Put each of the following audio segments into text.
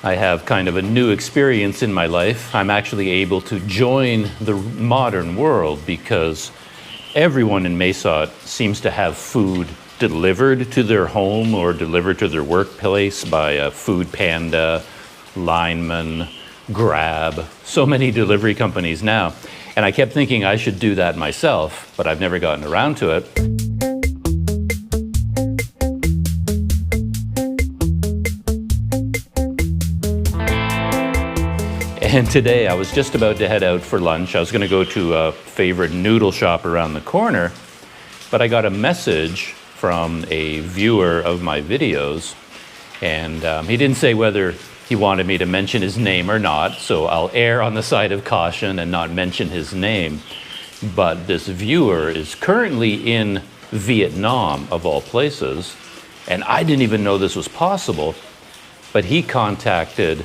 I have kind of a new experience in my life. I'm actually able to join the modern world because everyone in Mesot seems to have food delivered to their home or delivered to their workplace by a Food Panda, Lineman, Grab, so many delivery companies now. And I kept thinking I should do that myself, but I've never gotten around to it. And today I was just about to head out for lunch. I was going to go to a favorite noodle shop around the corner, but I got a message from a viewer of my videos, and he didn't say whether he wanted me to mention his name or not, so I'll err on the side of caution and not mention his name. But this viewer is currently in Vietnam, of all places, and I didn't even know this was possible, but he contacted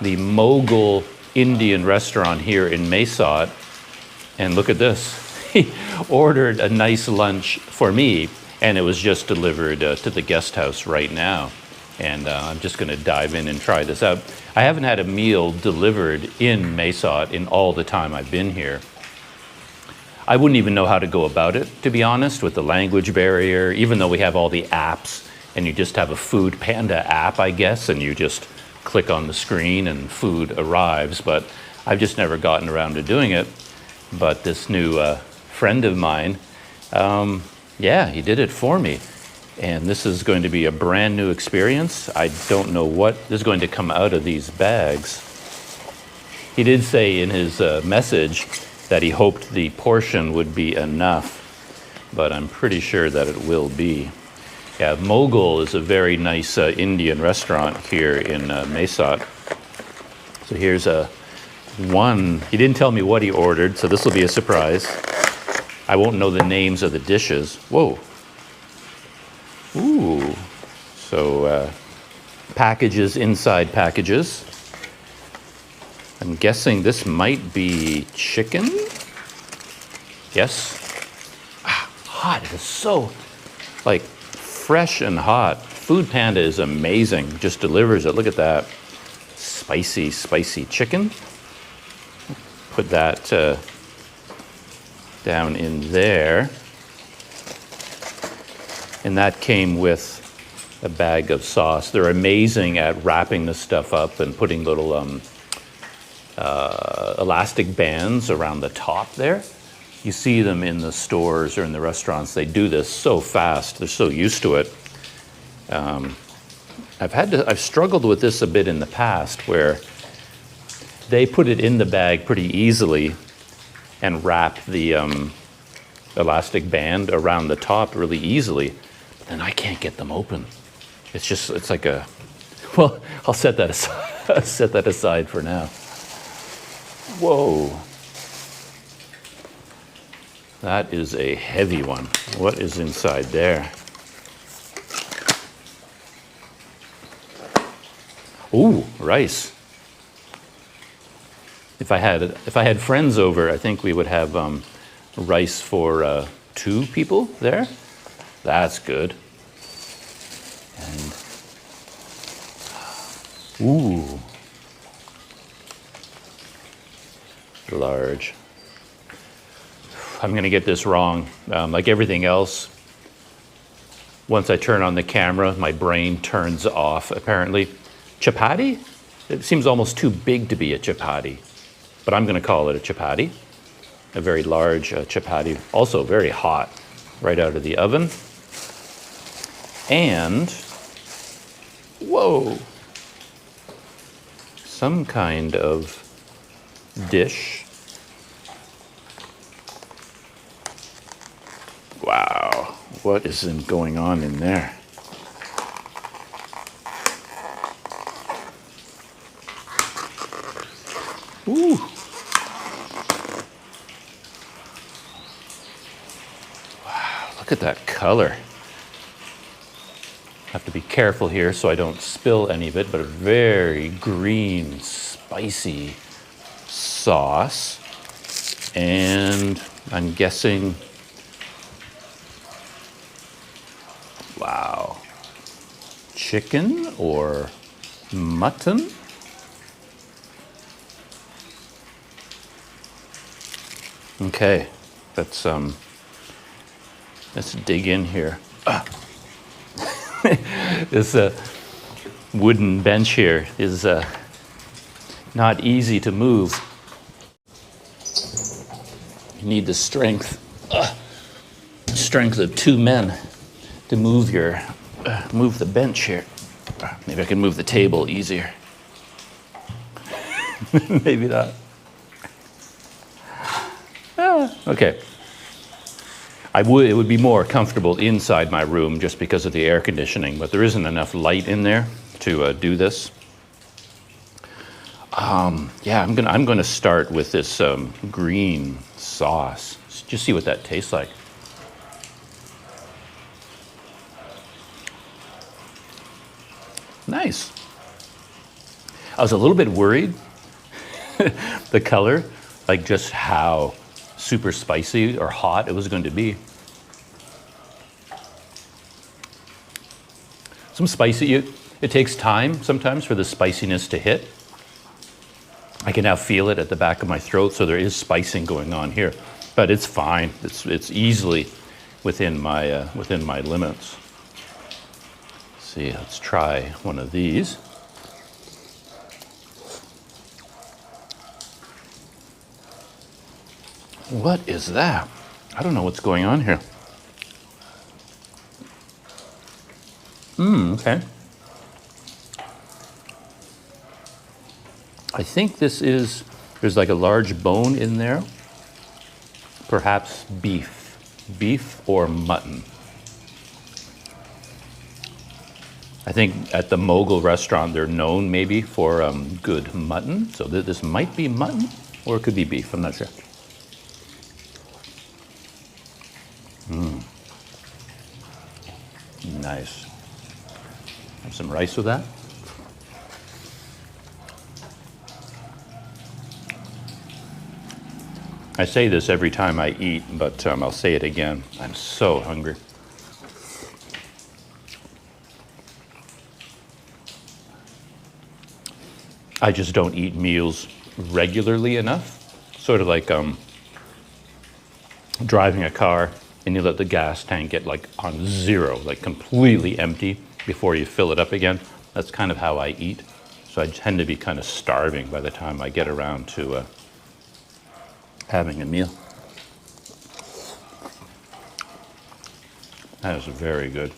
the Mughal Indian restaurant here in Mesot, and look at this. He ordered a nice lunch for me, and it was just delivered to the guest house right now. And I'm just going to dive in and try this out. I haven't had a meal delivered in Mesot in all the time I've been here. I wouldn't even know how to go about it, to be honest, with the language barrier, even though we have all the apps, and you just have a Food Panda app, I guess, and you just click on the screen and food arrives, but I've just never gotten around to doing it. But this new friend of mine, yeah, he did it for me. And this is going to be a brand new experience. I don't know what is going to come out of these bags. He did say in his message that he hoped the portion would be enough, but I'm pretty sure that it will be. Yeah, Mughal is a very nice Indian restaurant here in Mesot. So here's one. He didn't tell me what he ordered, so this will be a surprise. I won't know the names of the dishes. Whoa. Ooh. So packages inside packages. I'm guessing this might be chicken. Yes. Ah, hot. It is so, like, fresh and hot. Food Panda is amazing. Just delivers it. Look at that. Spicy, spicy chicken. Put that down in there. And that came with a bag of sauce. They're amazing at wrapping this stuff up and putting little elastic bands around the top there. You see them in the stores or in the restaurants. They do this so fast. They're so used to it. I've struggled with this a bit in the past, where they put it in the bag pretty easily and wrap the elastic band around the top really easily. But then I can't get them open. It's like a, well, I'll set that aside, set that aside for now. Whoa. That is a heavy one. What is inside there? Ooh, rice. If I had friends over, I think we would have rice for 2 people there. That's good. And ooh, large. I'm going to get this wrong. Like everything else, once I turn on the camera, my brain turns off, apparently. Chapati? It seems almost too big to be a chapati, but I'm going to call it a chapati. A very large chapati, also very hot, right out of the oven. And, whoa, some kind of dish. Wow, what is going on in there? Ooh. Wow, look at that color. I have to be careful here so I don't spill any of it, but a very green, spicy sauce. And I'm guessing, wow, chicken or mutton. Okay, let's dig in here. This wooden bench here is not easy to move. You need the strength of two men to move the bench here. Maybe I can move the table easier. Maybe not. Okay. It would be more comfortable inside my room just because of the air conditioning, but there isn't enough light in there to do this. Yeah, I'm gonna start with this green sauce. Just see what that tastes like. Nice. I was a little bit worried, the color, like just how super spicy or hot it was going to be. Some spicy, it takes time sometimes for the spiciness to hit. I can now feel it at the back of my throat, so there is spicing going on here, but it's fine. It's easily within my limits. Let's see, let's try one of these. What is that? I don't know what's going on here. Okay. I think there's like a large bone in there. Perhaps beef or mutton. I think at the Mughal Restaurant, they're known maybe for good mutton. So this might be mutton, or it could be beef, I'm not sure. Nice. Have some rice with that. I say this every time I eat, but I'll say it again. I'm so hungry. I just don't eat meals regularly enough. Sort of like driving a car and you let the gas tank get like on zero, like completely empty before you fill it up again. That's kind of how I eat. So I tend to be kind of starving by the time I get around to having a meal. That is very good.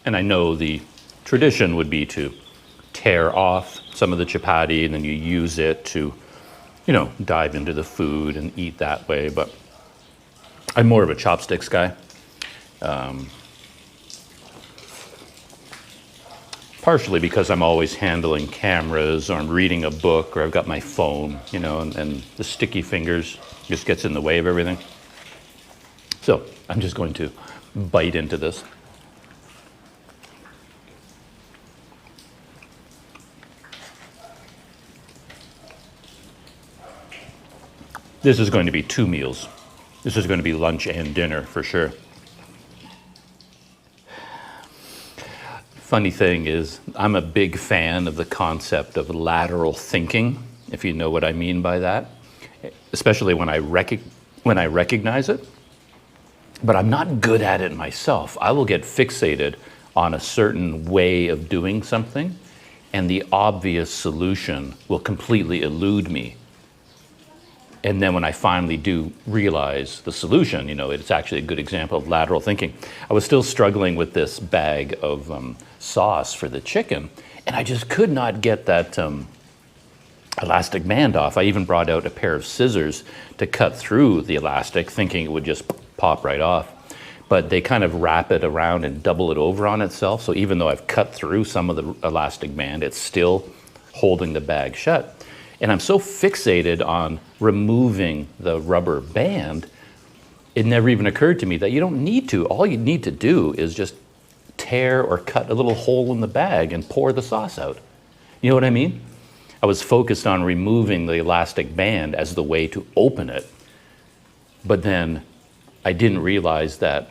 And I know the tradition would be to tear off some of the chapati and then you use it to, dive into the food and eat that way. But I'm more of a chopsticks guy. Partially because I'm always handling cameras or I'm reading a book or I've got my phone, and the sticky fingers just gets in the way of everything. So I'm just going to bite into this. This is going to be 2 meals. This is going to be lunch and dinner for sure. Funny thing is, I'm a big fan of the concept of lateral thinking, if you know what I mean by that, especially when I recognize it. But I'm not good at it myself. I will get fixated on a certain way of doing something, and the obvious solution will completely elude me. And then when I finally do realize the solution, it's actually a good example of lateral thinking. I was still struggling with this bag of sauce for the chicken, and I just could not get that elastic band off. I even brought out a pair of scissors to cut through the elastic, thinking it would just pop right off. But they kind of wrap it around and double it over on itself. So even though I've cut through some of the elastic band, it's still holding the bag shut. And I'm so fixated on removing the rubber band, it never even occurred to me that you don't need to. All you need to do is just tear or cut a little hole in the bag and pour the sauce out. You know what I mean? I was focused on removing the elastic band as the way to open it. But then I didn't realize that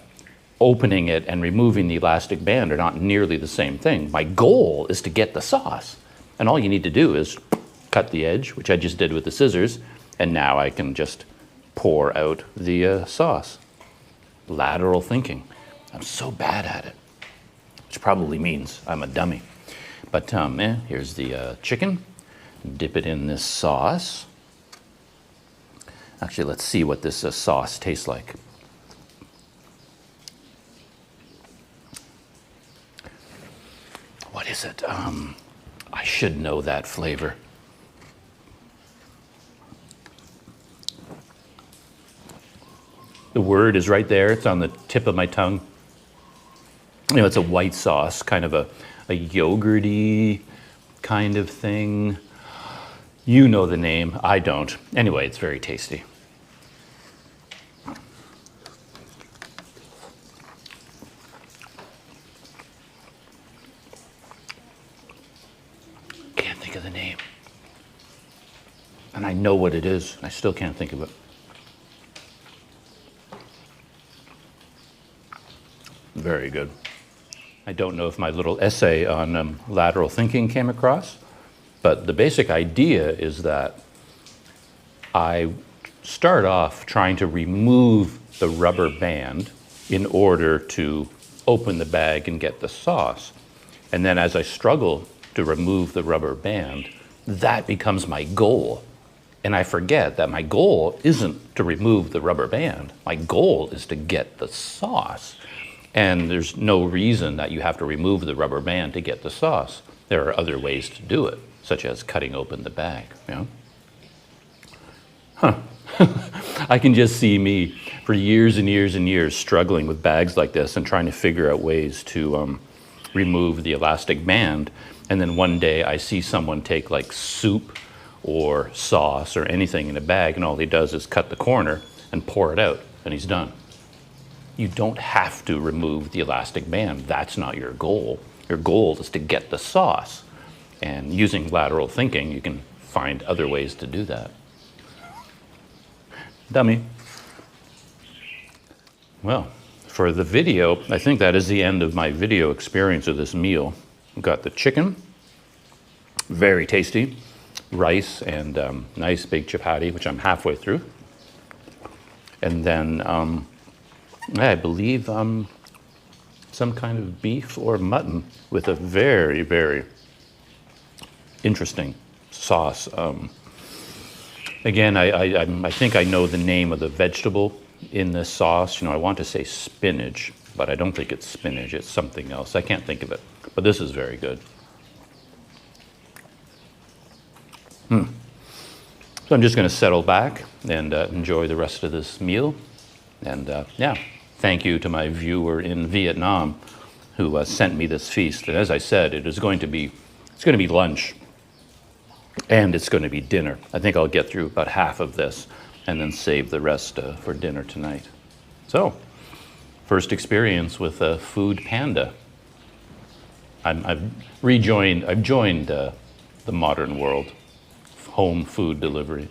opening it and removing the elastic band are not nearly the same thing. My goal is to get the sauce. And all you need to do is cut the edge, which I just did with the scissors, and now I can just pour out the sauce. Lateral thinking. I'm so bad at it, which probably means I'm a dummy. But here's the chicken. Dip it in this sauce. Actually, let's see what this sauce tastes like. What is it? I should know that flavor. The word is right there. It's on the tip of my tongue. You know, it's a white sauce, kind of a yogurty kind of thing. You know the name. I don't. Anyway, it's very tasty. Can't think of the name. And I know what it is. I still can't think of it. Very good. I don't know if my little essay on lateral thinking came across, but the basic idea is that I start off trying to remove the rubber band in order to open the bag and get the sauce. And then as I struggle to remove the rubber band, that becomes my goal. And I forget that my goal isn't to remove the rubber band. My goal is to get the sauce. And there's no reason that you have to remove the rubber band to get the sauce. There are other ways to do it, such as cutting open the bag. You know? Huh. I can just see me for years and years and years struggling with bags like this and trying to figure out ways to remove the elastic band. And then one day I see someone take like soup or sauce or anything in a bag, and all he does is cut the corner and pour it out, and he's done. You don't have to remove the elastic band. That's not your goal. Your goal is to get the sauce. And using lateral thinking, you can find other ways to do that. Dummy. Well, for the video, I think that is the end of my video experience of this meal. We've got the chicken, very tasty, rice, and nice big chapati, which I'm halfway through. And then I believe some kind of beef or mutton with a very, very interesting sauce. Again, I think I know the name of the vegetable in this sauce. You know, I want to say spinach, but I don't think it's spinach. It's something else. I can't think of it. But this is very good. So I'm just going to settle back and enjoy the rest of this meal. And yeah, thank you to my viewer in Vietnam who sent me this feast. And as I said, it's going to be lunch and it's going to be dinner. I think I'll get through about half of this and then save the rest for dinner tonight. So, first experience with Food Panda. I've joined the modern world, home food delivery.